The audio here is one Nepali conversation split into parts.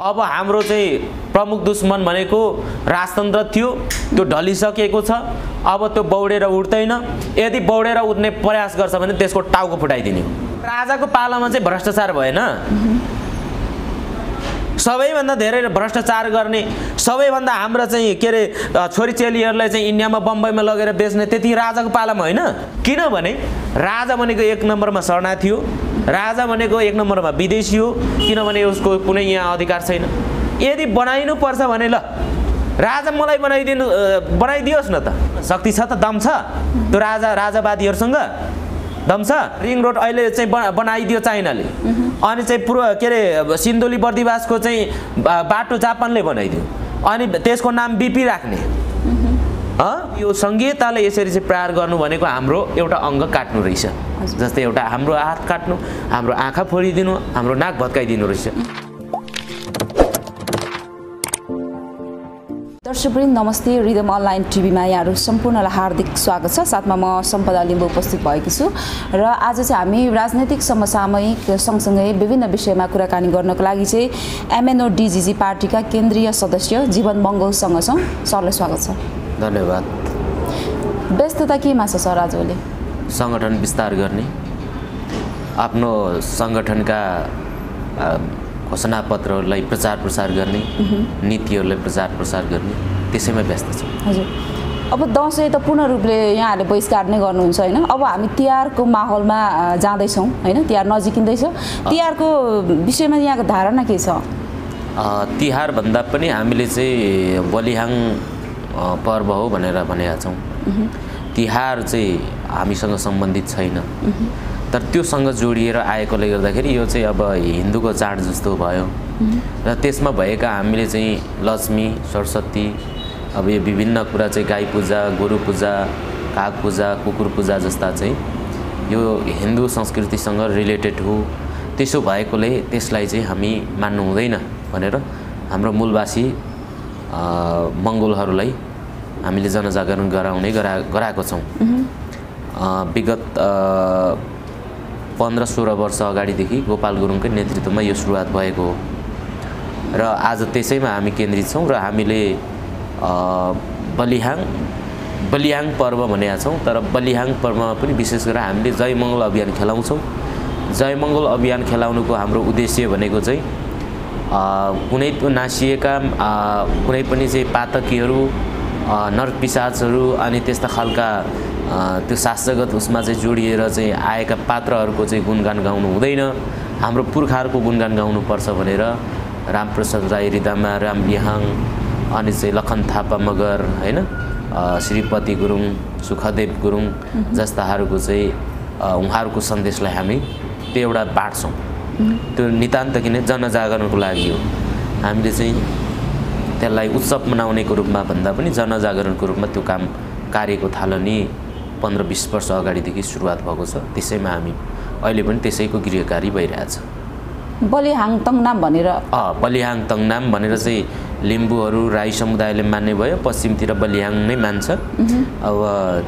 अब हाम्रो चाहिँ प्रमुख दुश्मन भनेको राजतन्त्र थियो, त्यो ढलिसकेको छ। अब त्यो बौडेर उठ्दैन। यदि बौडेर उठ्ने प्रयास गर्छ भने त्यसको टाउको फुटाइदिने हो। राजाको पालामा चाहिँ भ्रष्टाचार भएन। सबैभन्दा धेरै भ्रष्टाचार गर्ने, सबैभन्दा हाम्रो चाहिँ के अरे छोरीचेलीहरूलाई चाहिँ इन्डियामा बम्बईमा लगेर बेच्ने त्यति राजाको पालामा होइन। किनभने राजा भनेको एक नम्बरमा शरणार्थी थियो, राजा भनेको एक नम्बरमा विदेशी हो, किनभने उसको कुनै यहाँ अधिकार छैन। यदि बनाइनु पर्छ भने ल राजा मलाई बनाइदियोस् न त। शक्ति छ त, दम छ त्यो राजावादीहरूसँग दम छ। रिङ रोड अहिले चाहिँ बनाइदियो चाइनाले, अनि चाहिँ के अरे सिन्धुली बर्दिवासको चाहिँ बाटो जापानले बनाइदियो, अनि त्यसको नाम बिपी राख्ने। यो संघीयताले यसरी चाहिँ प्रहार गर्नु भनेको हाम्रो एउटा अङ्ग काट्नु रहेछ। जस्तै एउटा हाम्रो हात काट्नु, हाम्रो आँखा फोडिदिनु, हाम्रो नाक भत्काइदिनु रहेछ। दर्शकवृन्द नमस्ते। रिदम अनलाइन टिभीमा यहाँहरू सम्पूर्णलाई हार्दिक स्वागत छ। साथमा म सम्पदा लिम्बू उपस्थित भएको छु र आज चाहिँ हामी राजनैतिक समसामयिक सँगसँगै विभिन्न विषयमा कुराकानी गर्नको लागि चाहिँ MNO-DGG पार्टीका केन्द्रीय सदस्य जीवन मङ्गलसँग छौँ। सरलाई स्वागत छ। धन्यवाद। व्यस्तता केमा छ सर आजभोलि? सङ्गठन विस्तार गर्ने, आफ्नो सङ्गठनका घोषणापत्रहरूलाई प्रचार प्रसार गर्ने, नीतिहरूलाई प्रचार प्रसार गर्ने, त्यसैमा व्यस्त छ। हजुर, अब दसैँ त पूर्ण रूपले यहाँहरूले बहिष्कार नै गर्नुहुन्छ होइन? अब हामी तिहारको माहौलमा जाँदैछौँ होइन? तिहार नजिकिँदैछ। तिहारको विषयमा यहाँको धारणा के छ? तिहारभन्दा पनि हामीले चाहिँ बलिहाङ पर्व हो भनेर भनेका छौँ। तिहार चाहिँ हामीसँग सम्बन्धित छैन, तर त्योसँग जोडिएर आएकोले गर्दाखेरि यो चाहिँ अब हिन्दूको चाड जस्तो भयो र त्यसमा भएका हामीले चाहिँ लक्ष्मी, सरस्वती, अब यो विभिन्न कुरा चाहिँ गाई पूजा, गोरु पूजा, काग पूजा, कुकुर पूजा जस्ता चाहिँ यो हिन्दू संस्कृतिसँग रिलेटेड हो। त्यसो भएकोले त्यसलाई चाहिँ हामी मान्नु हुँदैन भनेर हाम्रो मूलवासी मङ्गोलहरूलाई हामीले जनजागरण गराएको छौँ। विगत 15-16 वर्ष अगाडिदेखि गोपाल गुरुङकै नेतृत्वमा यो सुरुवात भएको हो र आज त्यसैमा हामी केन्द्रित छौँ र हामीले बलिहाङ पर्व भनेका छौँ। तर बलिहाङ पर्वमा पनि विशेष गरेर हामीले जय मङ्गल अभियान खेलाउँछौँ। जय मङ्गल अभियान खेलाउनुको हाम्रो उद्देश्य भनेको चाहिँ कुनै नासिएका कुनै पनि चाहिँ पातकीहरू, नरपिशाचहरू अनि त्यस्ता खालका त्यो शास्त्रगत उसमा चाहिँ जोडिएर चाहिँ आएका पात्रहरूको चाहिँ गुणगान गाउनु हुँदैन। हाम्रो पुर्खाहरूको गुणगान गाउनुपर्छ भनेर रामप्रसाद राई रिदामा, राम बिहाङ, अनि चाहिँ लखन थापा मगर होइन, श्रीपति गुरुङ, सुखदेव गुरुङ जस्ताहरूको चाहिँ उहाँहरूको सन्देशलाई हामी त्यो एउटा बाँड्छौँ। त्यो नितान्त किन जनजागरणको लागि हो। हामीले चाहिँ त्यसलाई उत्सव मनाउनेको रूपमा भन्दा पनि जनजागरणको रूपमा त्यो कार्यको थालनी 15-20 वर्ष अगाडिदेखि सुरुवात भएको छ। त्यसैमा हामी अहिले पनि त्यसैको गृहकारी भइरहेछ। बलिहाङ तङनाम भनेर बलिहाङ तङनाम भनेर चाहिँ लिम्बूहरू राई समुदायले मान्ने भयो। पश्चिमतिर बलिहाङ नै मान्छ। अब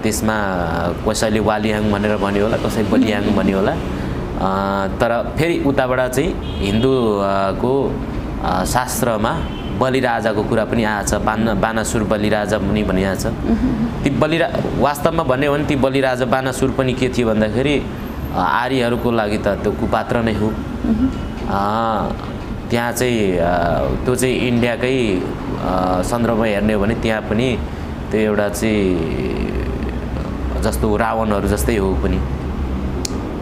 त्यसमा कसैले वालिहाङ भनेर भन्यो होला, कसैले बलिहाङ भन्यो होला। तर फेरि उताबाट चाहिँ हिन्दूको शास्त्रमा बलिराजाको कुरा पनि आएछ। बानासुर बलिराजा पनि भनिएको छ। ती वास्तवमा भन्यो भने ती बलिराजा बानासुर पनि के थियो भन्दाखेरि आर्यहरूको लागि त त्यो कुपात्र नै हो। त्यहाँ चाहिँ त्यो चाहिँ इन्डियाकै सन्दर्भमा हेर्ने हो भने त्यहाँ पनि त्यो एउटा चाहिँ जस्तो रावणहरू जस्तै हो पनि।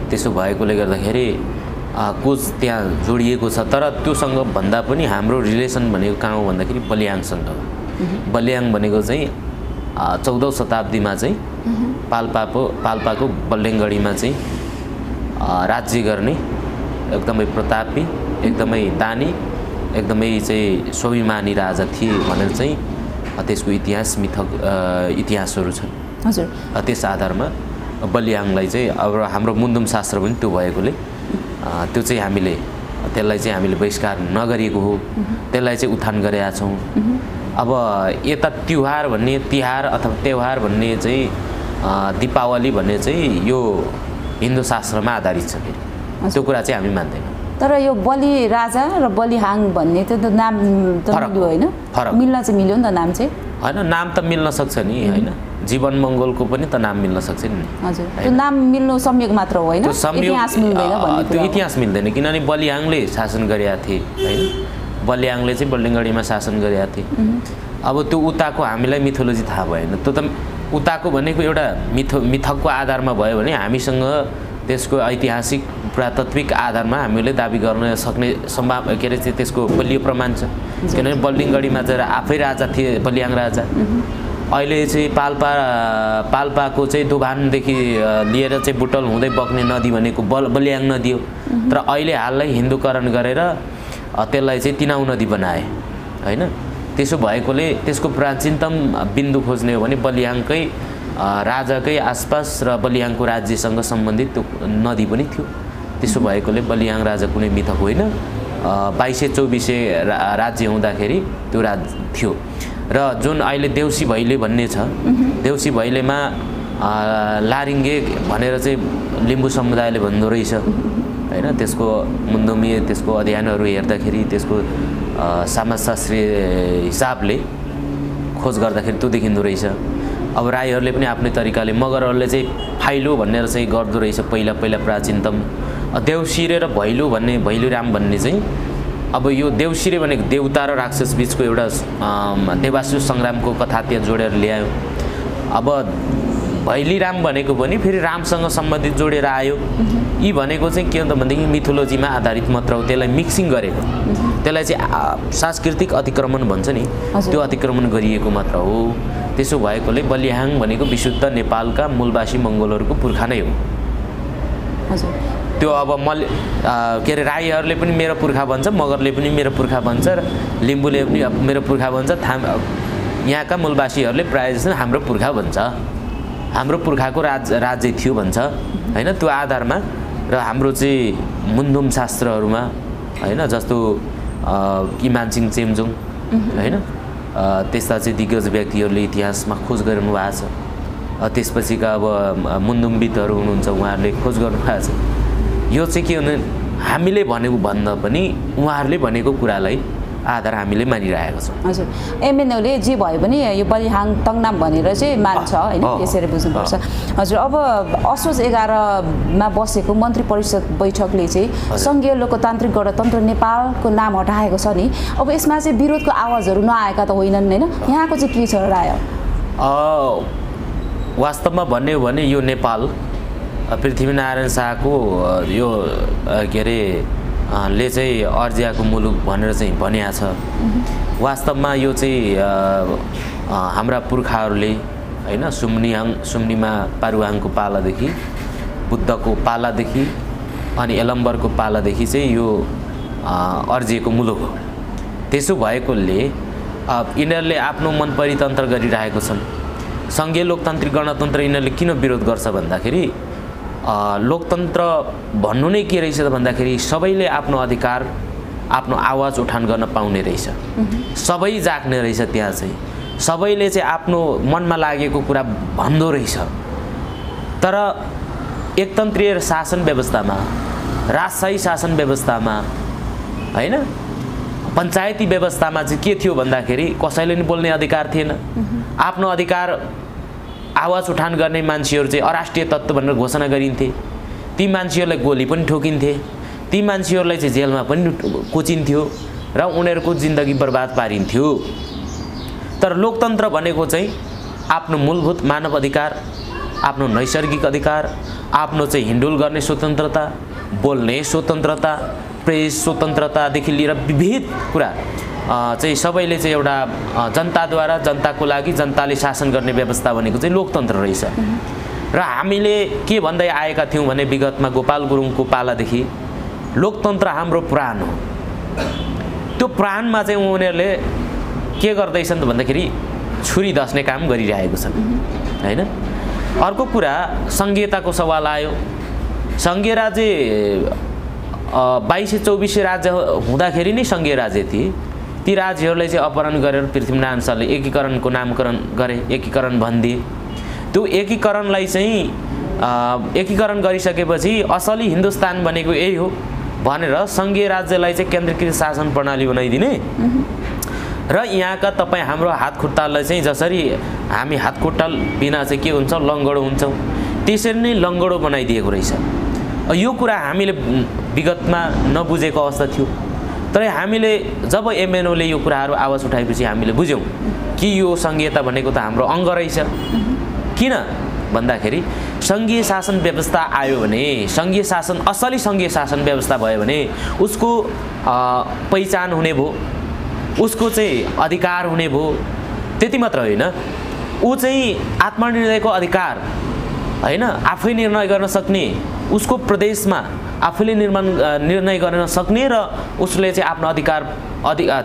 त्यसो भएकोले गर्दाखेरि कोच त्यहाँ जोडिएको छ। तर त्योसँग भन्दा पनि हाम्रो रिलेसन भनेको कहाँ हो भन्दाखेरि बलिहाङसँग हो। बलिहाङ भनेको चाहिँ 14औं शताब्दीमा चाहिँ पाल्पाको बल्डेङगढीमा चाहिँ राज्य गर्ने एकदमै प्रतापी, एकदमै दानी, एकदमै चाहिँ स्वाभिमानी राजा थिए भनेर चाहिँ त्यसको इतिहासहरू छन्। हजुर, त्यस आधारमा बलिहाङलाई चाहिँ अब हाम्रो मुन्दुम शास्त्र पनि त्यो भएकोले त्यो चाहिँ हामीले त्यसलाई चाहिँ हामीले बहिष्कार नगरेको हो। त्यसलाई चाहिँ उत्थान गरेका छौँ। अब यता तिहार अथवा त्यौहार भन्ने चाहिँ दीपावली भन्ने चाहिँ यो हिन्दू शास्त्रमा आधारित छ। फेरि त्यो कुरा चाहिँ हामी मान्दैनौँ। तर यो बलि राजा र बलिहाङ भन्ने त्यो त नाम त मिल्यो होइन मिल्न चाहिँ मिल्यो नि त नाम चाहिँ होइन नाम त मिल्न सक्छ नि होइन जीवन मङ्गोलको पनि त नाम मिल्न सक्छ नि हजुर त्यो नाम मिल्नु संयोग मात्र हो होइन इतिहास मिल्दैन भन्ने त्यो इतिहास मिल्दैन किनभने बलिहाङले शासन गरेका थिए होइन बलिहाङले चाहिँ बल्लिङगढीमा शासन गरेका थिए अब त्यो उताको हामीलाई मिथोलोजी थाहा भएन त्यो त उताको भनेको एउटा मिथकको आधारमा भयो भने हामीसँग त्यसको ऐतिहासिक पुरातात्विक आधारमा हामीले दाबी गर्न सक्ने के अरे त्यसको बलियो प्रमाण छ किनभने बल्लिङगढीमा चाहिँ आफै राजा थिए बलिहाङ राजा अहिले चाहिँ पाल्पाको चाहिँ दोभानदेखि लिएर चाहिँ बुटल हुँदै बग्ने नदी भनेको बलिहाङ नदी हो तर अहिले हाललाई हिन्दूकरण गरेर त्यसलाई चाहिँ तिनाउ नदी बनाए होइन त्यसो भएकोले त्यसको प्राचीनतम बिन्दु खोज्ने हो भने बलिहाङकै राजाकै आसपास र बलिहाङको राज्यसँग सम्बन्धित त्यो नदी पनि थियो त्यसो भएकोले बलिहाङ राजा कुनै मिथक होइन 2224 राज्य हुँदाखेरि त्यो राज्य थियो र जुन अहिले देउसी भैले भन्ने छ देउसी भैलेमा लारिङ्गे भनेर चाहिँ लिम्बू समुदायले भन्दो रहेछ होइन त्यसको मुन्दुमी त्यसको अध्ययनहरू हेर्दाखेरि त्यसको समाजशास्त्रीय हिसाबले खोज गर्दाखेरि त्यो देखिँदो रहेछ अब राईहरूले पनि आफ्नै तरिकाले मगरहरूले चाहिँ फाइलो भनेर चाहिँ गर्दो रहेछ पहिला प्राचीनतम देउसिरे र भैलो भन्ने भैलुराम भन्ने चाहिँ अब यो देउसिरे भनेको देउता र राक्षस बीचको एउटा देवासुर सङ्ग्रामको कथा त्यहाँ जोडेर ल्यायो अब भैलीराम भनेको पनि फेरि रामसँग सम्बन्धित जोडेर आयो यी भनेको चाहिँ के हो त भनेदेखि मिथोलोजीमा आधारित मात्र हो त्यसलाई मिक्सिङ गरेको त्यसलाई चाहिँ सांस्कृतिक अतिक्रमण भन्छ नि त्यो अतिक्रमण गरिएको मात्र हो त्यसो भएकोले बलिहाङ भनेको विशुद्ध नेपालका मूलवासी मङ्गोलहरूको पुर्खा नै हो त्यो अब के अरे राईहरूले पनि मेरो पुर्खा भन्छ मगरले पनि मेरो पुर्खा भन्छ र लिम्बूले पनि मेरो पुर्खा भन्छ यहाँका मूलवासीहरूले प्रायः जस्तो हाम्रो पुर्खा भन्छ हाम्रो पुर्खाको राज्य थियो भन्छ होइन त्यो आधारमा र हाम्रो चाहिँ मुन्दुम शास्त्रहरूमा होइन जस्तो किमानसिङ चेम्जोङ होइन त्यस्ता चाहिँ दिग्गज व्यक्तिहरूले इतिहासमा खोज गर्नु भएको छ त्यसपछिका अब मुन्दुमविदहरू हुनुहुन्छ उहाँहरूले खोज गर्नु भएको छ यो चाहिँ के भने हामीले भनेको भन्दा पनि उहाँहरूले भनेको कुरालाई आधार हामीले मानिरहेको छौँ हजुर एमएनओले जे भयो भने यो बलिहाङ तङनाम भनेर चाहिँ मान्छ होइन यसरी बुझ्नुपर्छ हजुर अब असोज 11मा बसेको मन्त्री परिषद बैठकले चाहिँ सङ्घीय लोकतान्त्रिक गणतन्त्र नेपालको नाम हटाएको छ नि अब यसमा चाहिँ विरोधको आवाजहरू नआएका त होइनन् होइन यहाँको चाहिँ के छ राय वास्तवमा भन्ने हो भने यो नेपाल पृथ्वीनारायण शाहको यो के अरे ले चाहिँ अर्जियाको मुलुक भनेर चाहिँ भनिएको छ वास्तवमा यो चाहिँ हाम्रा पुर्खाहरूले होइन सुम्निमा पारुहाङको पालादेखि बुद्धको पालादेखि अनि एलम्बरको पालादेखि चाहिँ यो अर्जिएको मुलुक हो त्यसो भएकोले यिनीहरूले आफ्नो मन परितन्त्र गरिरहेको छन् सङ्घीय लोकतान्त्रिक गणतन्त्र यिनीहरूले किन विरोध गर्छ भन्दाखेरि लोकतन्त्र भन्नु नै के रहेछ त भन्दाखेरि सबैले आफ्नो अधिकार आफ्नो आवाज उठान गर्न पाउने रहेछ सबै जाग्ने रहेछ त्यहाँ चाहिँ सबैले चाहिँ आफ्नो मनमा लागेको कुरा भन्दो रहेछ तर एकतन्त्रीय शासन व्यवस्थामा राजशाही शासन व्यवस्थामा होइन पञ्चायती व्यवस्थामा चाहिँ के थियो भन्दाखेरि कसैले नि बोल्ने अधिकार थिएन आफ्नो अधिकार आवाज उठान गर्ने मान्छेहरू चाहिँ अराष्ट्रिय तत्त्व भनेर घोषणा गरिन्थे ती मान्छेहरूलाई गोली पनि ठोकिन्थे ती मान्छेहरूलाई चाहिँ जेलमा पनि कोचिन्थ्यो र उनीहरूको जिन्दगी बर्बाद पारिन्थ्यो तर लोकतन्त्र भनेको चाहिँ आफ्नो मूलभूत मानव अधिकार आफ्नो नैसर्गिक अधिकार आफ्नो चाहिँ हिन्डुल गर्ने स्वतन्त्रता बोल्ने स्वतन्त्रता प्रेस स्वतन्त्रतादेखि लिएर विविध कुरा चाहिँ सबैले चाहिँ एउटा जनताद्वारा जनताको लागि जनताले शासन गर्ने व्यवस्था भनेको चाहिँ लोकतन्त्र रहेछ र हामीले के भन्दै आएका थियौँ भने विगतमा गोपाल गुरुङको पालादेखि लोकतन्त्र हाम्रो प्राण हो त्यो प्राणमा चाहिँ उनीहरूले के गर्दैछन् त भन्दाखेरि छुरी धस्ने काम गरिरहेको छन् हैन अर्को कुरा संघीयताको सवाल आयो संघीय राज्य 2224 राज्य हुँदाखेरि नै संघीय राज्य थिए ती राज्यहरूलाई चाहिँ अपहरण गरेर पृथ्वीनारायण शाहले एकीकरणको नामकरण गरे एकीकरण भनिदिए त्यो एकीकरणलाई चाहिँ एकीकरण गरिसकेपछि असली हिन्दुस्तान भनेको यही हो भनेर सङ्घीय राज्यलाई चाहिँ केन्द्रीकृत शासन प्रणाली बनाइदिने र यहाँका तपाईँ हाम्रो हात खुट्टालाई चाहिँ जसरी हामी हात खुट्टा बिना चाहिँ के हुन्छ लङ्गडो हुन्छौँ त्यसरी नै लङ्गडो बनाइदिएको रहेछ। यो कुरा हामीले विगतमा नबुझेको अवस्था थियो, तर हामीले जब एमएनओले यो कुराहरू आवाज उठाएपछि हामीले बुझ्यौँ कि यो सङ्घीयता भनेको त हाम्रो अङ्ग रहेछ। किन भन्दाखेरि सङ्घीय शासन व्यवस्था आयो भने, सङ्घीय शासन असली सङ्घीय शासन व्यवस्था भयो भने उसको पहिचान हुने भयो, उसको चाहिँ अधिकार हुने भयो। त्यति मात्र होइन, ऊ चाहिँ आत्मनिर्णयको अधिकार होइन, आफै निर्णय गर्न सक्ने, उसको प्रदेशमा आफूले निर्णय गर्न सक्ने र उसले चाहिँ आफ्नो अधिकार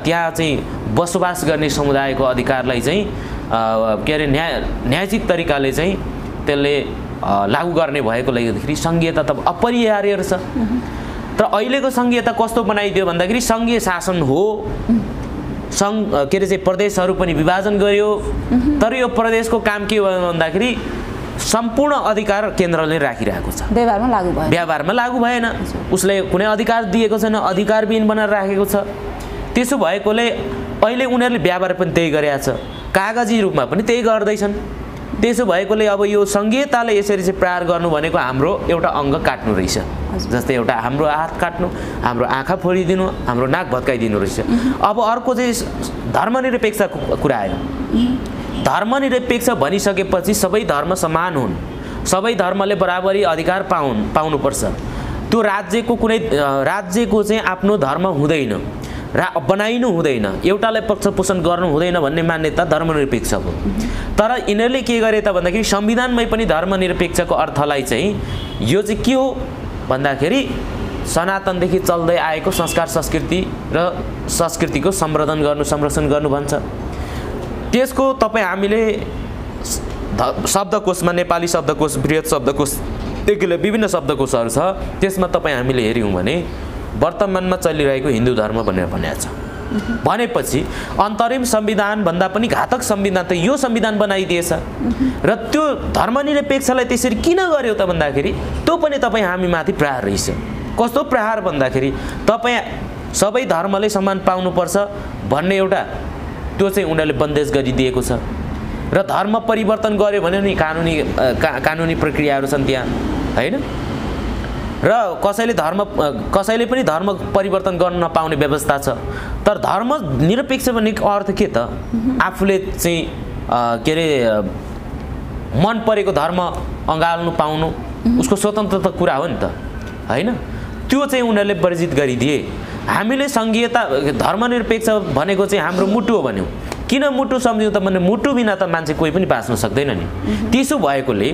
त्यहाँ चाहिँ बसोबास गर्ने समुदायको अधिकारलाई चाहिँ के अरे न्यायोचित तरिकाले चाहिँ त्यसले लागू गर्ने भएको लेख्दाखेरि सङ्घीयता त अपरिहार्य रहेछ। तर अहिलेको सङ्घीयता कस्तो बनाइदियो भन्दाखेरि सङ्घीय शासन हो, के अरे चाहिँ प्रदेशहरू पनि विभाजन गर्यो, तर यो प्रदेशको काम के भयो भन्दाखेरि सम्पूर्ण अधिकार केन्द्रले राखिरहेको छ, व्यवहारमा लागू भएन, उसले कुनै अधिकार दिएको छैन, अधिकारविहीन बनाएर राखेको छ। त्यसो भएकोले अहिले उनीहरूले व्यवहार पनि त्यही गरेका छ, कागजी रूपमा पनि त्यही गर्दैछन्। त्यसो भएकोले अब यो सङ्घीयताले यसरी चाहिँ प्रहार गर्नु भनेको हाम्रो एउटा अङ्ग काट्नु रहेछ। जस्तै एउटा हाम्रो हात काट्नु, हाम्रो आँखा फोडिदिनु, हाम्रो नाक भत्काइदिनु रहेछ। अब अर्को चाहिँ धर्मनिरपेक्ष कुरा आयो। धर्मनिरपेक्ष भनिसकेपछि सबै धर्म समान हुन्, सबै धर्मले बराबरी अधिकार पाउनुपर्छ। त्यो राज्यको चाहिँ आफ्नो धर्म हुँदैन, बनाइनु हुँदैन, एउटालाई पक्षपोषण गर्नु हुँदैन भन्ने मान्यता धर्मनिरपेक्ष हो। तर यिनीहरूले के गरे त भन्दाखेरि संविधानमै पनि धर्मनिरपेक्षको अर्थलाई चाहिँ यो चाहिँ के हो भन्दाखेरि सनातनदेखि चल्दै आएको संस्कार संस्कृतिको संरक्षण गर्नु भन्छ। त्यसको तपाईँ हामीले शब्दकोशमा नेपाली शब्दकोश, बृहत शब्दकोश, एकले विभिन्न शब्दकोशहरू छ, त्यसमा तपाईँ हामीले हेऱ्यौँ भने वर्तमानमा चलिरहेको हिन्दू धर्म भनेर भनेको छ। भनेपछि अन्तरिम संविधान भन्दा पनि घातक संविधान त यो संविधान बनाइदिएछ र त्यो धर्मनिरपेक्षलाई त्यसरी किन गर्यो त भन्दाखेरि त्यो पनि तपाईँ हामीमाथि प्रहार रहेछ। कस्तो प्रहार भन्दाखेरि तपाईँ सबै धर्मले सम्मान पाउनुपर्छ भन्ने एउटा त्यो चाहिँ उनीहरूले बन्देज गरिदिएको छ। र धर्म परिवर्तन गर्यो भने नि कानुनी प्रक्रियाहरू छन् त्यहाँ होइन, र कसैले पनि धर्म परिवर्तन गर्न नपाउने व्यवस्था छ। तर धर्म निरपेक्ष भन्ने अर्थ के त आफूले चाहिँ के अरे मन परेको धर्म अँगाल्नु पाउनु उसको स्वतन्त्रता कुरा हो नि त होइन। त्यो चाहिँ उनीहरूले वर्जित गरिदिए। हामीले सङ्घीयता धर्मनिरपेक्ष भनेको चाहिँ हाम्रो मुटु हो भन्यौँ। किन मुटु सम्झ्यौँ त भने मुटु बिना त मान्छे कोही पनि बाँच्न सक्दैन नि। त्यसो भएकोले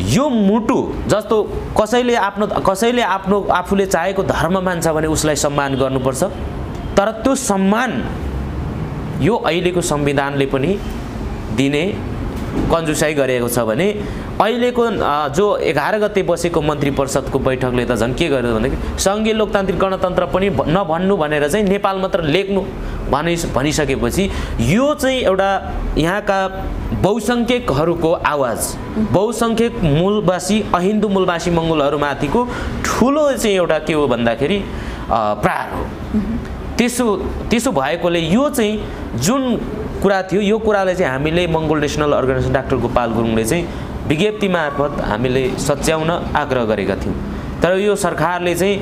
यो मुटु जस्तो कसैले आफूले चाहेको धर्म मान्छ भने उसलाई सम्मान गर्नुपर्छ। तर त्यो सम्मान यो अहिलेको संविधानले पनि दिने कन्जुसाइ गरेको छ भने अहिलेको जो 11 गते बसेको मन्त्री परिषदको बैठकले त झन् के गर्यो भन्दाखेरि सङ्घीय लोकतान्त्रिक गणतन्त्र पनि नभन्नु भनेर चाहिँ नेपाल मात्र लेख्नु भनिसकेपछि यो चाहिँ एउटा यहाँका बहुसङ्ख्यकहरूको आवाज, बहुसङ्ख्यक मूलवासी अहिन्दू मूलवासी मङ्गोलहरूमाथिको ठुलो चाहिँ एउटा के हो भन्दाखेरि प्रहार हो। त्यसो भएकोले यो चाहिँ जुन कुरा थियो यो कुरालाई चाहिँ हामीले मङ्गोल नेसनल अर्गनाइजेसन डाक्टर गोपाल गुरुङले चाहिँ विज्ञप्ति मार्फत हामीले सच्याउन आग्रह गरेका थियौँ। तर यो सरकारले चाहिँ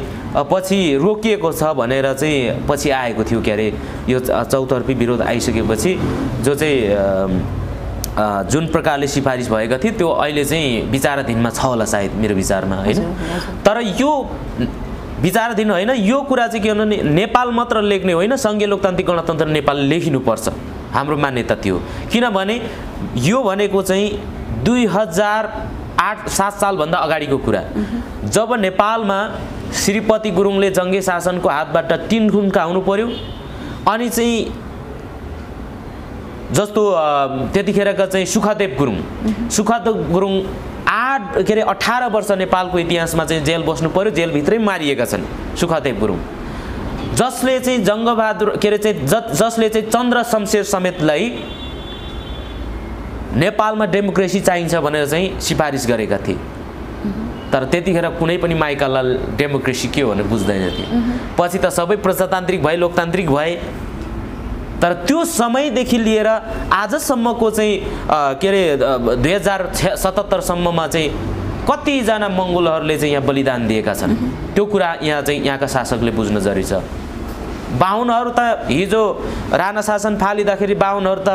पछि रोकिएको छ भनेर चाहिँ पछि आएको थियो। के अरे यो चौतर्फी विरोध आइसकेपछि जो चाहिँ जुन प्रकारले सिफारिस भएका थिए त्यो अहिले चाहिँ विचाराधीनमा छ होला सायद मेरो विचारमा होइन। तर यो विचाराधीन होइन, यो कुरा चाहिँ के भन्नु नेपाल मात्र लेख्ने होइन, सङ्घीय लोकतान्त्रिक गणतन्त्र नेपाल लेखिनुपर्छ हाम्रो मान्यता थियो। किनभने यो भनेको चाहिँ 2007 सालभन्दा अगाडिको कुरा, जब नेपालमा श्रीपति गुरुङले जङ्गे शासनको हातबाट 3 खुन खाउनु पर्यो अनि चाहिँ जस्तो त्यतिखेरका चाहिँ सुखदेव गुरुङ 18 वर्ष नेपालको इतिहासमा चाहिँ जेल बस्नु पर्यो, जेलभित्रै मारिएका छन् सुखदेव गुरुङ, जसले चाहिँ जङ्गबहादुर के अरे चाहिँ जसले चाहिँ चन्द्र शमशेर समेतलाई नेपालमा डेमोक्रेसी चाहिन्छ भनेर चाहिँ सिफारिस गरेका थिए। तर त्यतिखेर कुनै पनि माइकललाई डेमोक्रेसी के हो भनेर बुझ्दैन थिए। पछि त सबै प्रजातान्त्रिक भए, लोकतान्त्रिक भए। तर त्यो समयदेखि लिएर आजसम्मको चाहिँ के अरे 2077 सम्ममा चाहिँ कतिजना मङ्गोलहरूले चाहिँ यहाँ बलिदान दिएका छन्, त्यो कुरा यहाँ चाहिँ यहाँका शासकले बुझ्न जरुरी छ। बाहुनहरू त हिजो राणा शासन फालिँदाखेरि बाहुनहरू त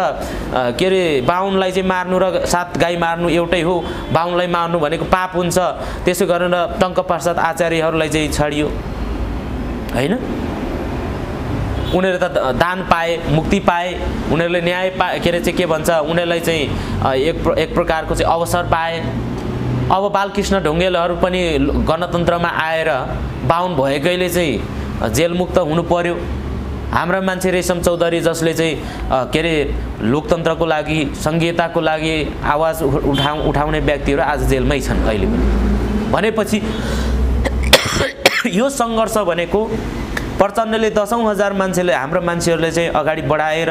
के अरे बाहुनलाई चाहिँ मार्नु र 7 गाई मार्नु एउटै हो, बाहुनलाई मार्नु भनेको पाप हुन्छ, त्यसो गरेर टङ्कप्रसाद आचार्यहरूलाई चाहिँ छाडियो हैन। उनीहरूले त दान पाए, मुक्ति पाए, उनीहरूले न्याय पाए, के अरे चाहिँ के भन्छ, उनीहरूलाई चाहिँ एक प्रकारको चाहिँ अवसर पाए। अब बालकृष्ण ढुङ्गेलहरू पनि गणतन्त्रमा आएर बाहुन भएकैले चाहिँ जेलमुक्त हुनु पर्यो। हाम्रा मान्छे रेशम चौधरी जसले चाहिँ के अरे लोकतन्त्रको लागि, संघीयताको लागि आवाज उठाउने व्यक्तिहरू आज जेलमै छन् अहिले पनि। भनेपछि यो सङ्घर्ष भनेको प्रचण्डले 10,000 मान्छेले, हाम्रो मान्छेहरूले चाहिँ अगाडि बढाएर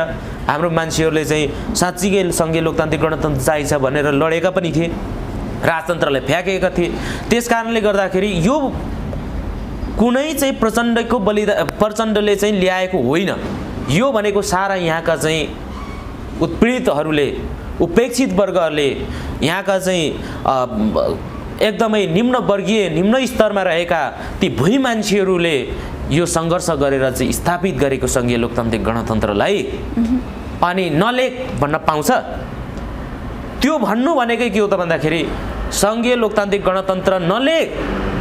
हाम्रो मान्छेहरूले चाहिँ साँच्चीकै सङ्घीय लोकतान्त्रिक गणतन्त्र चाहिन्छ भनेर लडेका पनि थिए, राजतन्त्रलाई फ्याँकेका थिए। त्यस कारणले गर्दाखेरि यो कुनै चाहिँ प्रचण्डले चाहिँ ल्याएको होइन। यो भनेको सारा यहाँका चाहिँ उत्पीडितहरूले, उपेक्षित वर्गहरूले, यहाँका चाहिँ एकदमै निम्न वर्गीय, निम्न स्तरमा रहेका ती भुइँ मान्छेहरूले यो सङ्घर्ष गरेर चाहिँ स्थापित गरेको सङ्घीय लोकतान्त्रिक गणतन्त्रलाई अनि नलेख भन्न पाउँछ। त्यो भन्नु भनेकै के हो त भन्दाखेरि सङ्घीय लोकतान्त्रिक गणतन्त्र नलेख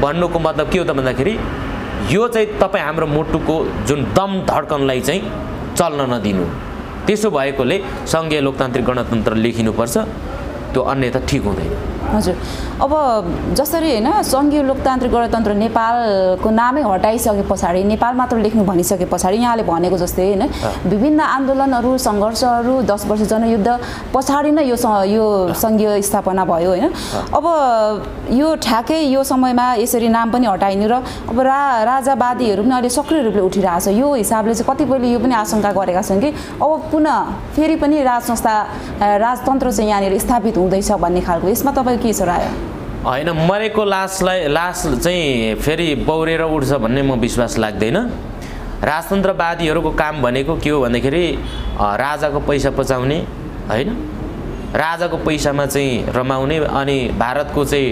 भन्नुको मतलब के हो त भन्दाखेरि यो चाहिँ तपाईँ हाम्रो मुटुको जुन दम धड्कनलाई चाहिँ चल्न नदिनु। त्यसो भएकोले सङ्घीय लोकतान्त्रिक गणतन्त्र लेखिनुपर्छ, त्यो अन्यथा ठिक हुँदैन। हजुर, अब जसरी हैन सङ्घीय लोकतान्त्रिक गणतन्त्र नेपालको नामै हटाइसके पछाडि, नेपाल मात्र लेख्नु भनिसके पछाडि यहाँले भनेको जस्तै हैन विभिन्न आन्दोलनहरू, सङ्घर्षहरू, 10 वर्ष जनयुद्ध पछाडि नै यो सङ्घीय स्थापना भयो हैन। अब यो ठ्याक्कै यो समयमा यसरी नाम पनि हटाइनु र अब राजावादीहरू पनि अहिले सक्रिय रूपले उठिरहेको छ। यो हिसाबले चाहिँ कतिपयले यो पनि आशंका गरेका छन् कि अब पुनः फेरि पनि राजतन्त्र चाहिँ यहाँनिर स्थापित हुँदैछ भन्ने खालको। यसमा तपाईँ के छ राय? होइन, मरेको लास चाहिँ फेरि बौरेर उठ्छ भन्ने म विश्वास लाग्दैन। राजतन्त्रवादीहरूको काम भनेको के हो भन्दाखेरि राजाको पैसा पचाउने होइन, राजाको पैसामा चाहिँ रमाउने अनि भारतको चाहिँ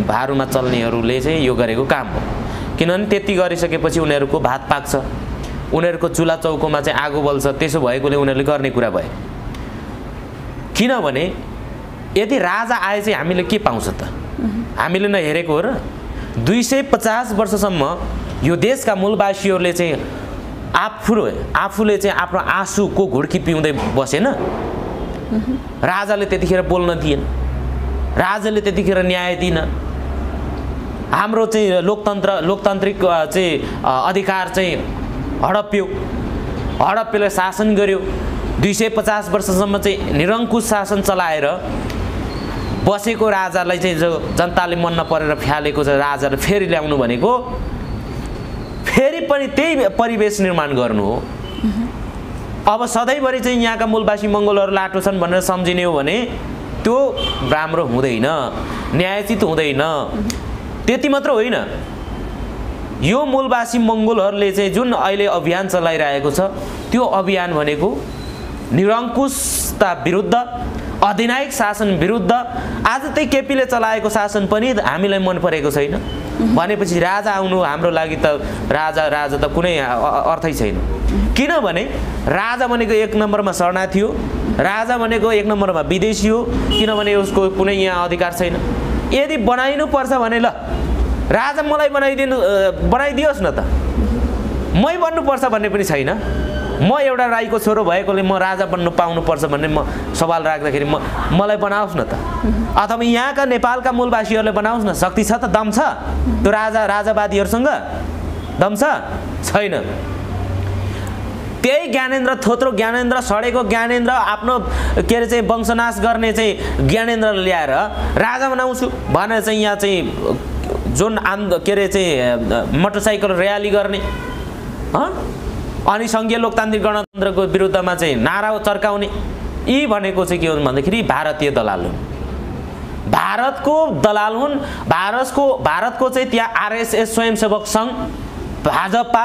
भारूमा चल्नेहरूले चाहिँ यो गरेको काम हो। किनभने त्यति गरिसकेपछि उनीहरूको भात पाक्छ, उनीहरूको चुला चौकोमा चाहिँ आगो बल्छ। त्यसो भएकोले उनीहरूले गर्ने कुरा भयो। किनभने यदि राजा आए चाहिँ हामीले के पाउँछ त? हामीले नहेरेको हो र? 250 वर्षसम्म यो देशका मूलवासीहरूले चाहिँ आफूले चाहिँ आफ्नो आँसुको घुड्की पिउँदै बसेन। राजाले त्यतिखेर बोल्न दिएन, राजाले त्यतिखेर न्याय दिएन। हाम्रो चाहिँ लोकतान्त्रिक चाहिँ अधिकार चाहिँ हडप्पेले शासन गर्यो। 250 वर्षसम्म चाहिँ निरङ्कुश शासन चलाएर बसेको राजालाई चाहिँ जो जनताले मन नपरेर फ्यालेको चाहिँ राजाले फेरि ल्याउनु भनेको फेरि पनि त्यही परिवेश निर्माण गर्नु हो। अब सधैँभरि चाहिँ यहाँका मूलवासी मङ्गोलहरू लाटो छन् भनेर सम्झिने हो भने त्यो राम्रो हुँदैन, न्यायोचित हुँदैन। त्यति मात्र होइन, यो मूलवासी मङ्गोलहरूले चाहिँ जुन अहिले अभियान चलाइरहेको छ त्यो अभियान भनेको निरङ्कुशता विरुद्ध, अधिनायक शासन विरुद्ध। आज त्यही केपीले चलाएको शासन पनि हामीलाई मन परेको छैन भनेपछि राजा आउनु हाम्रो लागि त राजा त कुनै अर्थै छैन। किनभने राजा भनेको 1 नम्बरमा शरणार्थी हो, राजा भनेको 1 नम्बरमा विदेशी हो, किनभने उसको कुनै यहाँ अधिकार छैन। यदि बनाइनु पर्छ भने ल राजा मलाई बनाइदियोस् न त, मै बन्नुपर्छ भन्ने पनि छैन। म एउटा राईको छोरो भएकोले म राजा बन्नु पाउनुपर्छ भन्ने म सवाल राख्दाखेरि मलाई बनाओस् न त, अथवा यहाँका नेपालका मूलवासीहरूले बनाओस् न। शक्ति छ त, दम छ त्यो राजावादीहरूसँग? दम छैन। त्यही ज्ञानेन्द्र, थोत्रो ज्ञानेन्द्र, सडेको ज्ञानेन्द्र, आफ्नो के अरे चाहिँ वंशनाश गर्ने चाहिँ ज्ञानेन्द्र ल्याएर राजा बनाउँछु भनेर चाहिँ यहाँ चाहिँ जुन के अरे चाहिँ मोटरसाइकल र्याली गर्ने अनि सङ्घीय लोकतान्त्रिक गणतन्त्रको विरुद्धमा चाहिँ नारा चर्काउने, यी भनेको चाहिँ के हो भन्दाखेरि भारतीय दलाल हो। भारतको दलाल हुन्। भारतको चाहिँ त्यहाँ आरएसएस स्वयंसेवक सङ्घ, भाजपा,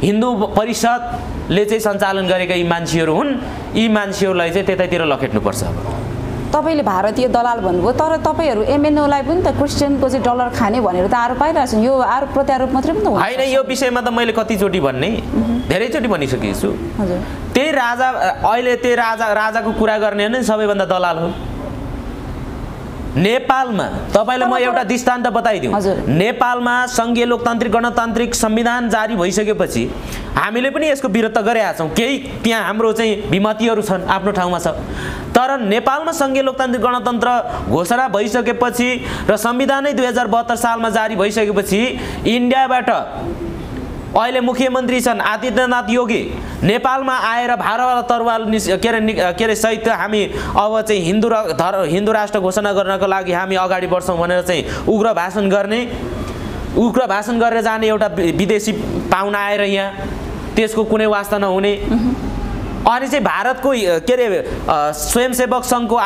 हिन्दू परिषदले चाहिँ सञ्चालन गरेका यी मान्छेहरू हुन्। यी मान्छेहरूलाई चाहिँ त्यतैतिर लखेट्नुपर्छ। तपाईँले भारतीय दलाल भन्नुभयो, तर तपाईँहरू एमएनओलाई पनि त क्रिस्चियनको चाहिँ डलर खाने भनेर त आरोप पाइरहेको छ। यो आरोप प्रत्यारोप मात्रै पनि त होइन। यो विषयमा त मैले कतिचोटि भन्ने, धेरैचोटि भनिसकेको छु। हजुर, त्यही राजा अहिले त्यही राजाको कुरा गर्ने नै सबैभन्दा दलाल हो। नेपालमा तपाईँलाई म एउटा दृष्टान्त बताइदिउँ। नेपालमा सङ्घीय लोकतान्त्रिक गणतान्त्रिक संविधान जारी भइसकेपछि हामीले पनि यसको विरोध त गरेका छौँ। केही त्यहाँ हाम्रो चाहिँ विमतिहरू छन्, आफ्नो ठाउँमा छ। तर नेपालमा सङ्घीय लोकतान्त्रिक गणतन्त्र घोषणा भइसकेपछि र संविधानै 2072 सालमा जारी भइसकेपछि इन्डियाबाट अहिले मुख्यमन्त्री छन् आदित्यनाथ योगी, नेपालमा आएर भारत तरवाल के अरे सहित हामी अब चाहिँ हिन्दू राष्ट्र घोषणा गर्नको लागि हामी अगाडि बढ्छौँ भनेर चाहिँ उग्र भाषण गरेर जाने एउटा विदेशी पाहुना आएर यहाँ त्यसको कुनै वास्ता नहुने। अनि चाहिँ भारतको के अरे स्वयंसेवक सङ्घको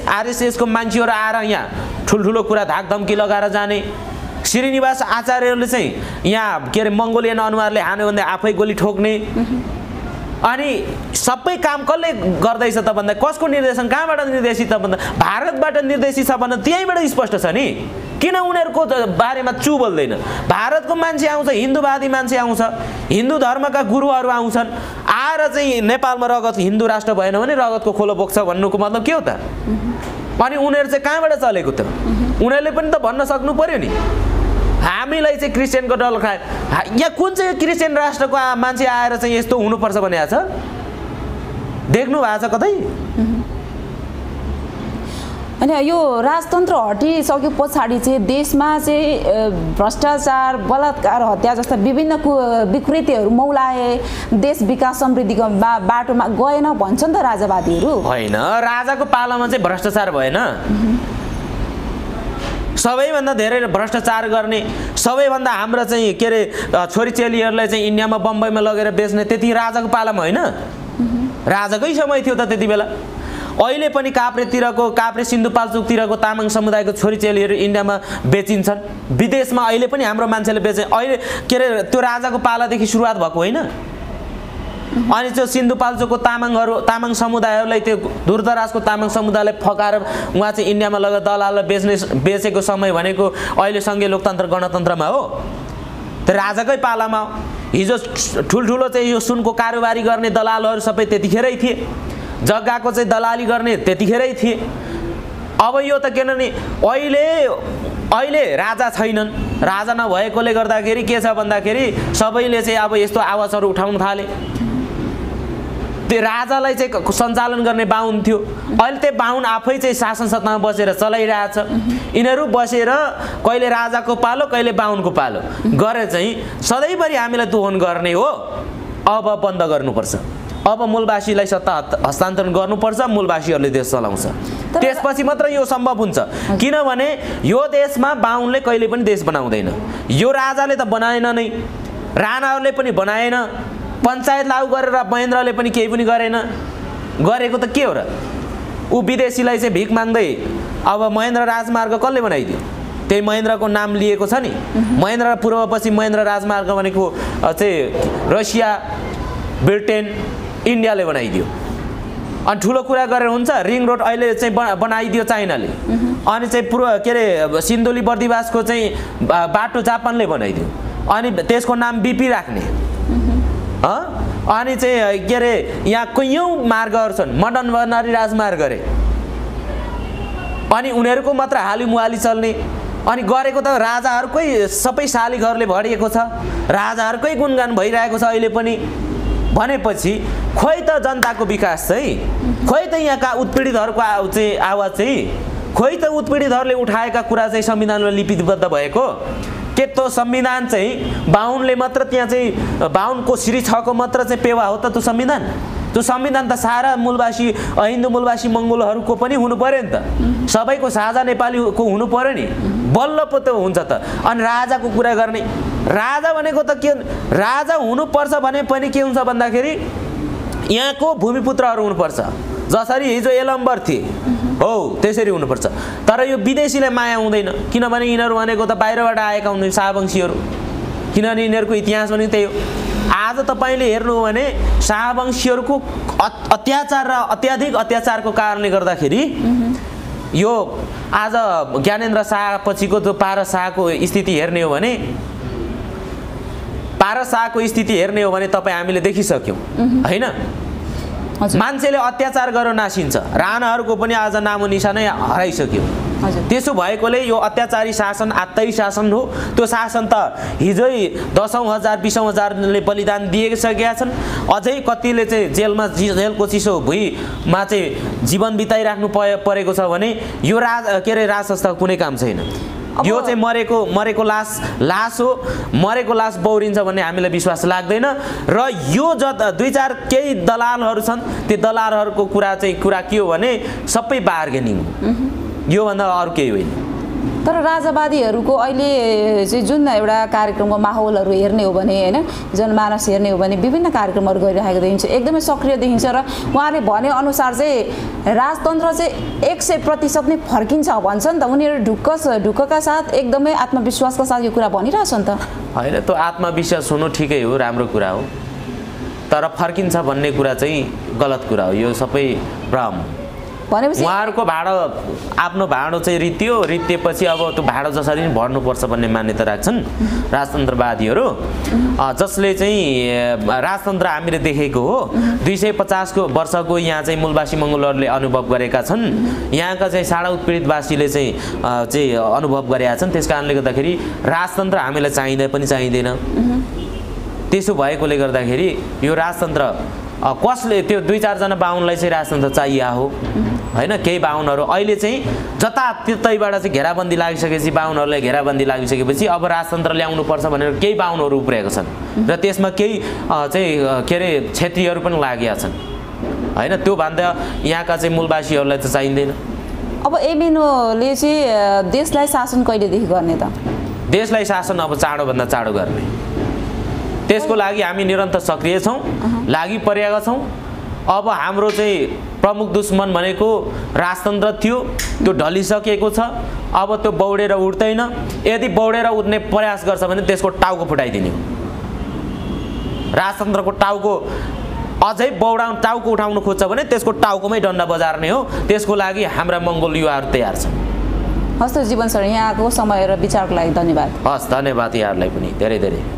आरएसएसको मान्छेहरू आएर यहाँ ठुल्ठुलो कुरा धाकधम्की लगाएर जाने। श्रीनिवास आचार्यले चाहिँ यहाँ के अरे मङ्गोलियन अनुहारले हान्यो भने आफै गोली ठोक्ने। अनि सबै काम कसले गर्दैछ त भन्दा कसको निर्देशन, कहाँबाट निर्देशित त भन्दा भारतबाट निर्देशित छ भन्दा त्यहीँबाट स्पष्ट छ नि। किन उनीहरूको बारेमा चु बोल्दैन? भारतको मान्छे आउँछ, हिन्दूवादी मान्छे आउँछ, हिन्दू धर्मका गुरुहरू आउँछन्, आएर चाहिँ नेपालमा रगत हिन्दू राष्ट्र भएन भने रगतको खोलो बोक्छ भन्नुको मतलब के हो त? अनि उनीहरू चाहिँ कहाँबाट चलेको त? उनीहरूले पनि त भन्न सक्नु पर्यो नि, हामीलाई चाहिँ क्रिस्चियनको डलर खाए। यहाँ कुन चाहिँ क्रिस्चियन राष्ट्रको मान्छे आएर चाहिँ यस्तो हुनुपर्छ भनेको छ? देख्नु भएको छ कतै? अनि यो राजतन्त्र हटिसक्यो पछाडि चाहिँ देशमा चाहिँ भ्रष्टाचार, बलात्कार, हत्या जस्ता विभिन्न विकृतिहरू मौलाए, देश विकास समृद्धिको बाटोमा गएन भन्छन् त राजावादीहरू। होइन, राजाको पालामा चाहिँ भ्रष्टाचार भएन। सबैभन्दा धेरै भ्रष्टाचार गर्ने, सबैभन्दा हाम्रो चाहिँ के अरे छोरीचेलीहरूलाई चाहिँ इन्डियामा बम्बईमा लगेर बेच्ने त्यति राजाको पालामा होइन, राजाकै समय थियो त त्यति बेला। अहिले पनि काभ्रे सिन्धुपाल्चोकतिरको तामाङ समुदायको छोरीचेलीहरू इन्डियामा बेचिन्छन्, विदेशमा अहिले पनि हाम्रो मान्छेले बेचे। अहिले के अरे त्यो राजाको पालादेखि सुरुवात भएको होइन। अनि त्यो सिन्धुपाल्चोकको तामाङ समुदायहरूलाई, त्यो दूरदराजको तामाङ समुदायलाई फकाएर उहाँ चाहिँ इन्डियामा लगेर दलाललाई बेचेको समय भनेको अहिले सङ्घीय लोकतन्त्र गणतन्त्रमा हो, त्यो राजाकै पालामा। हिजो ठुल्ठुलो चाहिँ यो सुनको कारोबारी गर्ने दलालहरू सबै त्यतिखेरै थिए, जग्गाको चाहिँ दलाली गर्ने त्यतिखेरै थिए। अब यो त किनभने अहिले राजा छैनन्, राजा नभएकोले गर्दाखेरि के छ भन्दाखेरि सबैले चाहिँ अब यस्तो आवाजहरू उठाउन थाले। त्यो राजालाई चाहिँ सञ्चालन गर्ने बाहुन थियो, अहिले त्यो बाहुन आफै चाहिँ शासन सत्तामा बसेर चलाइरहेछ। यिनीहरू बसेर कहिले राजाको पालो कहिले बाहुनको पालो गरेर चाहिँ सधैँभरि हामीलाई दोहन गर्ने हो। अब बन्द गर्नुपर्छ। अब मूलवासीलाई सत्ता हस्तान्तरण गर्नुपर्छ, मूलवासीहरूले देश चलाउँछ, त्यसपछि मात्र यो सम्भव हुन्छ। किनभने यो देशमा बाहुनले कहिले पनि देश बनाउँदैन। यो राजाले त बनाएन नै, राणाहरूले पनि बनाएन, पञ्चायत लागू गरेर महेन्द्रले पनि केही पनि गरेन। गरेको त के हो र? ऊ विदेशीलाई चाहिँ भिख माग्दै अब महेन्द्र राजमार्ग कसले बनाइदियो? त्यही महेन्द्रको नाम लिएको छ नि। महेन्द्र पूर्वपछि महेन्द्र राजमार्ग भनेको चाहिँ रसिया, ब्रिटेन, इन्डियाले बनाइदियो। अनि ठुलो कुरा गरेर हुन्छ? रिङ रोड अहिले चाहिँ बनाइदियो चाइनाले। अनि चाहिँ के अरे सिन्धुली बर्दिवासको चाहिँ बाटो जापानले बनाइदियो। अनि त्यसको नाम बिपी राख्ने। अनि चाहिँ के अरे यहाँ कैयौँ मार्गहरू छन्, मदन बनरी राजमार्ग गरे। अनि उनीहरूको मात्र हालिमुहाली चल्ने। अनि गरेको त राजाहरूकै सबै शालिगहरूले भरिएको छ, राजाहरूकै गुणगान भइरहेको छ अहिले पनि। भनेपछि खोइ त जनताको विकास चाहिँ, खोइ त यहाँका उत्पीडितहरूको चाहिँ आवाज चाहिँ, खोइ त उत्पीडितहरूले उठाएका कुरा चाहिँ संविधानमा लिपिबद्ध भएको। के त्यो संविधान चाहिँ बाहुनले मात्र त्यहाँ चाहिँ बाहुनको श्री 6 को मात्र चाहिँ पेवा हो त त्यो संविधान? त्यो संविधान त सारा मूलवासी, हिन्दू मूलवासी मङ्गोलहरूको पनि हुनु पर्यो नि त, सबैको साझा नेपालीको हुनु पर्यो नि, बल्ल पो त हुन्छ त। अनि राजाको कुरा गर्ने, राजा भनेको त के, राजा हुनुपर्छ भने पनि के हुन्छ भन्दाखेरि यहाँको भूमिपुत्रहरू हुनुपर्छ। जसरी हिजो यलम्बर थिए, हो त्यसरी हुनुपर्छ। तर यो विदेशीलाई माया हुँदैन, किनभने यिनीहरू भनेको त बाहिरबाट आएका हुन् शाहवंशीहरू, किनभने यिनीहरूको इतिहास पनि त्यही हो। आज तपाईँले हेर्नु हो भने शाहवंशीहरूको अत्याचार र अत्याधिक अत्याचारको कारणले गर्दाखेरि यो आज ज्ञानेन्द्र शाह पछिको जो पारस शाहको स्थिति हेर्ने हो भने तपाईँ हामीले देखिसक्यौँ होइन। मान्छेले अत्याचार गरेर नासिन्छ, राणाहरूको पनि आज नामो निशानै हराइसक्यो। त्यसो भएकोले यो अत्याचारी शासन आत्तै शासन हो। त्यो शासन त हिजै 10,000 20,000ले बलिदान दिइसकेका छन्। अझै कतिले चाहिँ जेलको चिसो भुइँमा चाहिँ जीवन बिताइराख्नु परेको छ भने यो राज संस्था कुनै काम छैन। यो चाहिँ मरेको लास हो। मरेको लास बौरिन्छ भन्ने हामीलाई विश्वास लाग्दैन। र यो 2-4 केही दलालहरू छन्, त्यो दलालहरूको कुरा के हो भने सबै बार्गेनिङ हो, योभन्दा अरू केही होइन। तर राजावादीहरूको अहिले चाहिँ जुन एउटा कार्यक्रमको माहौलहरू हेर्ने हो भने होइन, जनमानस हेर्ने हो भने विभिन्न कार्यक्रमहरू गरिरहेको देखिन्छ, एकदमै सक्रिय देखिन्छ। र उहाँले भनेअनुसार चाहिँ राजतन्त्र चाहिँ 100% नै फर्किन्छ भन्छ नि त। उनीहरू ढुक्कका साथ एकदमै आत्मविश्वासका साथ यो कुरा भनिरहेछन् त। होइन, त्यो आत्मविश्वास हुनु ठिकै हो, राम्रो कुरा हो। तर फर्किन्छ भन्ने कुरा चाहिँ गलत कुरा हो। यो सबै भ्रम भनेपछि उहाँहरूको भाडो आफ्नो भाडो चाहिँ रित्तिएपछि अब त्यो भाडो जसरी नै भर्नुपर्छ भन्ने मान्यता राख्छन् राजतन्त्रवादीहरू, जसले चाहिँ राजतन्त्र हामीले देखेको हो। 250 वर्षको यहाँ चाहिँ मूलवासी मङ्गोलहरूले अनुभव गरेका छन्। यहाँका चाहिँ साडा उत्पीडितवासीले चाहिँ अनुभव गरेका छन्। त्यस कारणले गर्दाखेरि राजतन्त्र हामीलाई चाहिँदैन। त्यसो भएकोले गर्दाखेरि यो राजतन्त्र कसले त्यो 2-4 जना बाहुनलाई चाहिँ राजतन्त्र चाहिएको हो होइन। केही बाहुनहरू अहिले चाहिँ जताततैबाट चाहिँ घेराबन्दी लागिसकेपछि, बाहुनहरूलाई घेराबन्दी लागिसकेपछि अब राजतन्त्र ल्याउनुपर्छ भनेर केही बाहुनहरू उब्रेका छन् र त्यसमा केही चाहिँ के अरे क्षेत्रीहरू पनि लागेका छन् होइन। त्यो भन्दा यहाँका चाहिँ मूलवासीहरूलाई त चाहिँदैन। अब एमएनओले चाहिँ देशलाई शासन कहिलेदेखि गर्ने त? देशलाई शासन अब चाँडोभन्दा चाँडो गर्ने, त्यसको लागि हामी निरन्तर सक्रिय छौँ, लागि परेका छौँ। अब हाम्रो चाहिँ प्रमुख दुश्मन भनेको राजतन्त्र थियो, त्यो ढलिसकेको छ। अब त्यो बौडेर उठ्दैन। यदि बौडेर उठ्ने प्रयास गर्छ भने त्यसको टाउको फुटाइदिने हो। राजतन्त्रको टाउको अझै टाउको उठाउनु खोज्छ भने त्यसको टाउकोमै डन्डा बजार्ने हो। त्यसको लागि हाम्रा मङ्गोल युवाहरू तयार छन्। हस् त जीवन सर, यहाँको समय र विचारको लागि धन्यवाद। हस्, धन्यवाद यहाँहरूलाई पनि धेरै धेरै।